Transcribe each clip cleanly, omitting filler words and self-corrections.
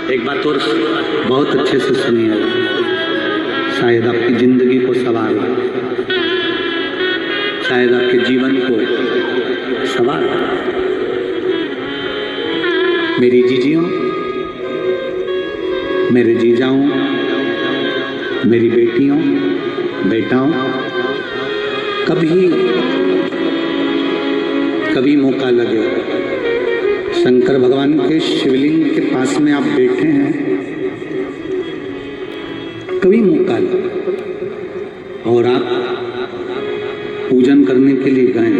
एक बात और बहुत अच्छे से सुनिएगा, शायद आपकी जिंदगी को सवार हो, शायद आपके जीवन को सवार हो। मेरी जीजियों, मेरे जीजाओं, मेरी बेटियों, बेटाओं, कभी मौका लगे, शंकर भगवान के शिवलिंग के पास में आप बैठे हैं, कभी मौका लगे और आप पूजन करने के लिए गए,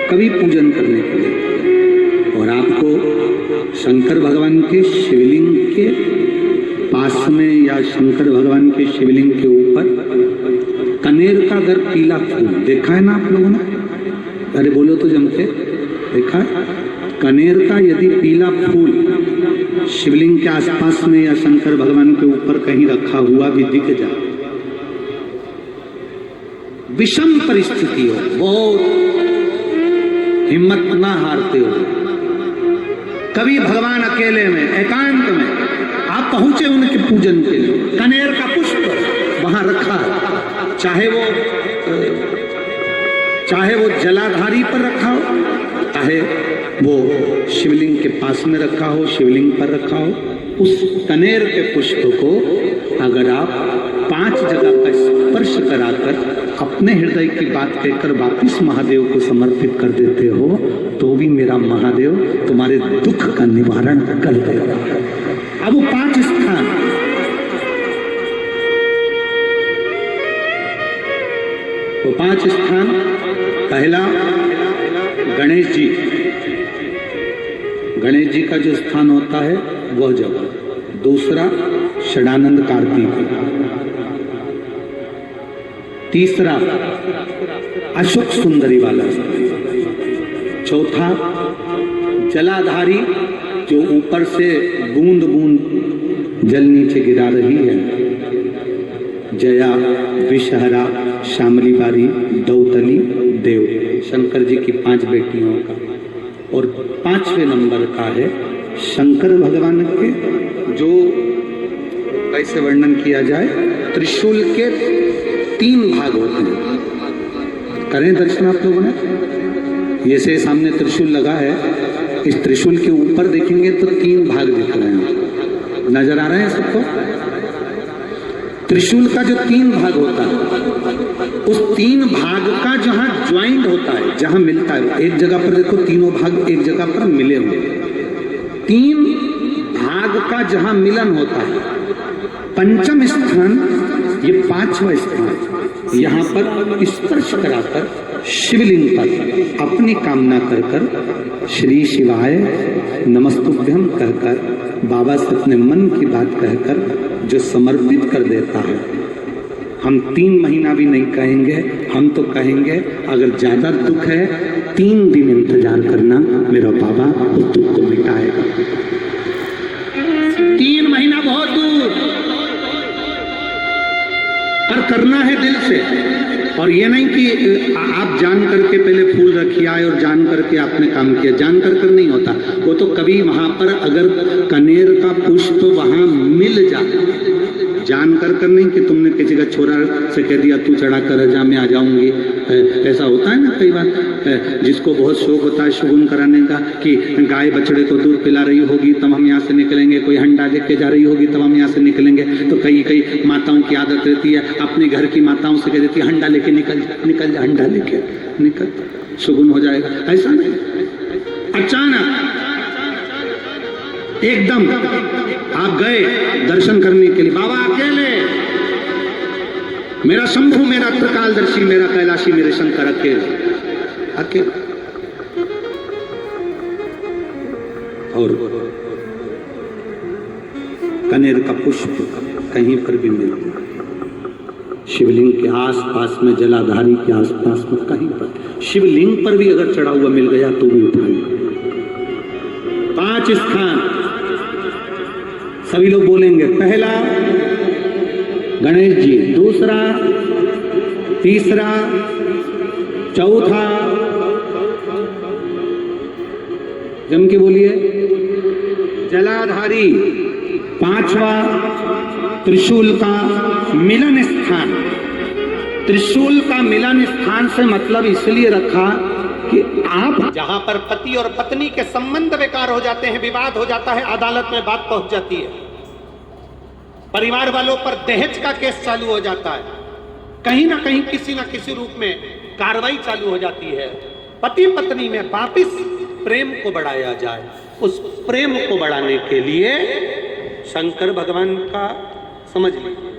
कभी पूजन करने के लिए और आपको शंकर भगवान के शिवलिंग के पास में या शंकर भगवान के शिवलिंग के ऊपर कनेर का अगर पीला फूल देखा है ना आप लोगों ने, अरे बोलो तो जम के, देखा है? कनेर का यदि पीला फूल शिवलिंग के आसपास में या शंकर भगवान के ऊपर कहीं रखा हुआ भी दिख जाए, विषम परिस्थिति हो, बहुत हिम्मत ना हारते हो, कभी भगवान अकेले में एकांत में आप पहुंचे उनके पूजन के लिए, कनेर का पुष्प वहां रखा है, चाहे वो जलाधारी पर रखा हो, चाहे वो शिवलिंग के पास में रखा हो, शिवलिंग पर रखा हो, उस कनेर के पुष्प को अगर आप 5 जगह का स्पर्श कराकर अपने हृदय की बात कहकर वापिस महादेव को समर्पित कर देते हो, तो भी मेरा महादेव तुम्हारे दुख का निवारण कर देगा। अब वो 5 स्थान, वो 5 स्थान, पहला गणेश जी, गणेश जी का जो स्थान होता है वह जगह, दूसरा षडानंद कार्तिक, तीसरा अशोक सुंदरी वाला, चौथा जलाधारी जो ऊपर से बूंद बूंद जल नीचे गिरा रही है, जया, विषहरा, शामली बारी, दौतली, देव, शंकर जी की 5 बेटियों का, और 5वें नंबर का है शंकर भगवान के, जो कैसे वर्णन किया जाए, त्रिशूल के 3 भाग होते हैं। करें दर्शन आप लोगों ने, ये से सामने त्रिशूल लगा है, इस त्रिशूल के ऊपर देखेंगे तो 3 भाग दिख रहे हैं, नजर आ रहे हैं सबको? त्रिशूल का जो 3 भाग होता है, उस 3 भाग का जहां ज्वाइंट होता है, जहां मिलता है, एक जगह पर देखो तीनों भाग एक जगह पर मिले हुए, 3 भाग का जहां मिलन होता है, 5वां स्थान, ये 5वां स्थान, यहाँ पर स्पर्श कराकर शिवलिंग पर अपनी कामना कर कर श्री शिवाय नमस्तुभ्यम कहकर बाबा से अपने मन की बात कहकर जो समर्पित कर देता है, हम 3 महीना भी नहीं कहेंगे, हम तो कहेंगे अगर ज्यादा दुख है 3 दिन इंतजार करना, मेरा बाबा उस दुख को मिटाएगा। 3 महीना बहुत दूर, पर करना है दिल से, और ये नहीं कि आप जान करके पहले फूल रखिए आए और जान करके आपने काम किया, जान कर नहीं होता वो तो, कभी वहां पर अगर कनेर का पुष्प वहां मिल जाए, जान कर नहीं कि तुमने किसी का छोरा से कह दिया तू चढ़ा कर जा, मैं आ जाऊंगी, ऐसा होता है ना कई बार, जिसको बहुत शौक होता है शगुन कराने का, कि गाय बछड़े को दूध पिला रही होगी तब हम यहाँ से निकलेंगे, कोई हंडा लेके जा रही होगी तब हम यहाँ से निकलेंगे, तो कई माताओं की आदत रहती है, अपने घर की माताओं से कह देती है हंडा लेके निकल जा, हंडा लेके निकल, शगुन हो जाएगा। ऐसा नहीं, अचानक एकदम आप गए दर्शन करने के लिए, बाबा अकेले, मेरा शंभु, मेरा त्रिकालदर्शी, मेरा कैलाशी, मेरे शंकर अकेले, और कनेर का पुष्प कहीं पर भी मिला, शिवलिंग के आसपास में, जलाधारी के आसपास में, कहीं पर, शिवलिंग पर भी अगर चढ़ा हुआ मिल गया तो भी उठाएंगे। 5 स्थान सभी लोग बोलेंगे, पहला गणेश जी, दूसरा, तीसरा, चौथा, जम के बोलिए। जलाधारी, पांचवा त्रिशूल का मिलन स्थान। त्रिशूल का मिलन स्थान से मतलब इसलिए रखा कि आप जहां पर पति और पत्नी के संबंध बेकार हो जाते हैं, विवाद हो जाता है, अदालत में बात पहुंच जाती है, परिवार वालों पर दहेज का केस चालू हो जाता है, कहीं ना कहीं किसी ना किसी रूप में कार्रवाई चालू हो जाती है, पति पत्नी में वापिस प्रेम को बढ़ाया जाए। उस प्रेम को बढ़ाने के लिए शंकर भगवान का समझ लीजिए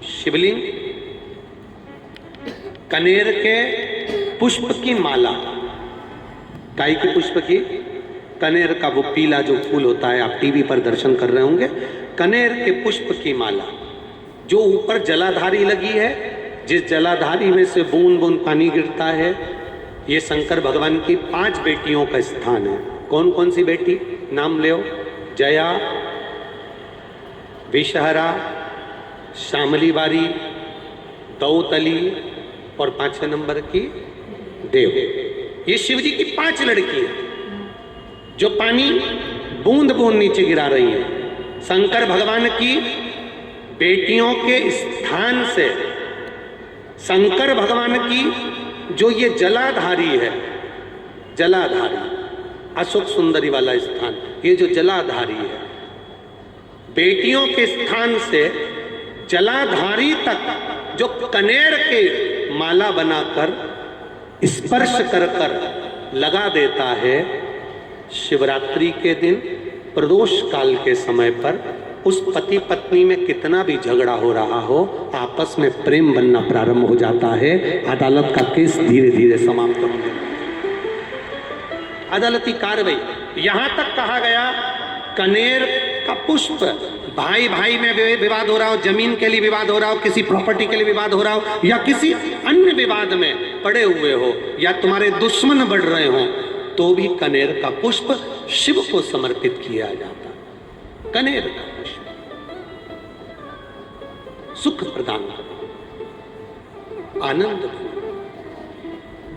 शिवलिंग, कनेर के पुष्प की माला, गाय के पुष्प की, कनेर का वो पीला जो फूल होता है, आप टीवी पर दर्शन कर रहे होंगे, कनेर के पुष्प की माला जो ऊपर जलाधारी लगी है, जिस जलाधारी में से बूंद बूंद पानी गिरता है, ये शंकर भगवान की 5 बेटियों का स्थान है। कौन कौन सी बेटी नाम ले? जया, विषहरा, श्यामली बारी, दौतली और 5वें नंबर की देव। ये शिव जी की 5 लड़की है जो पानी बूंद बूंद नीचे गिरा रही है। शंकर भगवान की बेटियों के स्थान से शंकर भगवान की जो ये जलाधारी है, जलाधारी अशोक सुंदरी वाला स्थान, ये जो जलाधारी है, बेटियों के स्थान से जलाधारी तक जो कनेर के माला बनाकर स्पर्श कर कर लगा देता है, शिवरात्रि के दिन प्रदोष काल के समय पर उस पति पत्नी में कितना भी झगड़ा हो रहा हो, आपस में प्रेम बनना प्रारंभ हो जाता है। अदालत का केस धीरे धीरे समाप्त हो जाता है। अदालती कार्रवाई यहां तक कहा गया, कनेर का पुष्प, भाई भाई में विवाद हो रहा हो, जमीन के लिए विवाद हो रहा हो, किसी प्रॉपर्टी के लिए विवाद हो रहा हो, या किसी अन्य विवाद में पड़े हुए हो, या तुम्हारे दुश्मन बढ़ रहे हो, तो भी कनेर का पुष्प शिव को समर्पित किया जाता। कनेर का पुष्प सुख प्रदान, आनंद,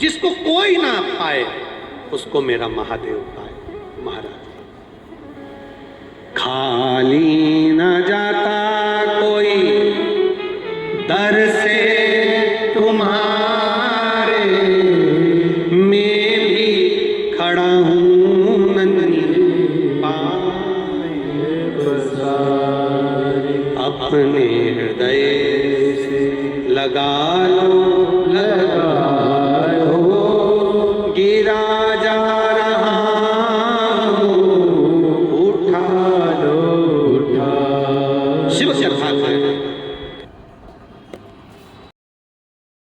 जिसको कोई ना पाए उसको मेरा महादेव पाए। महाराज खाली न जाता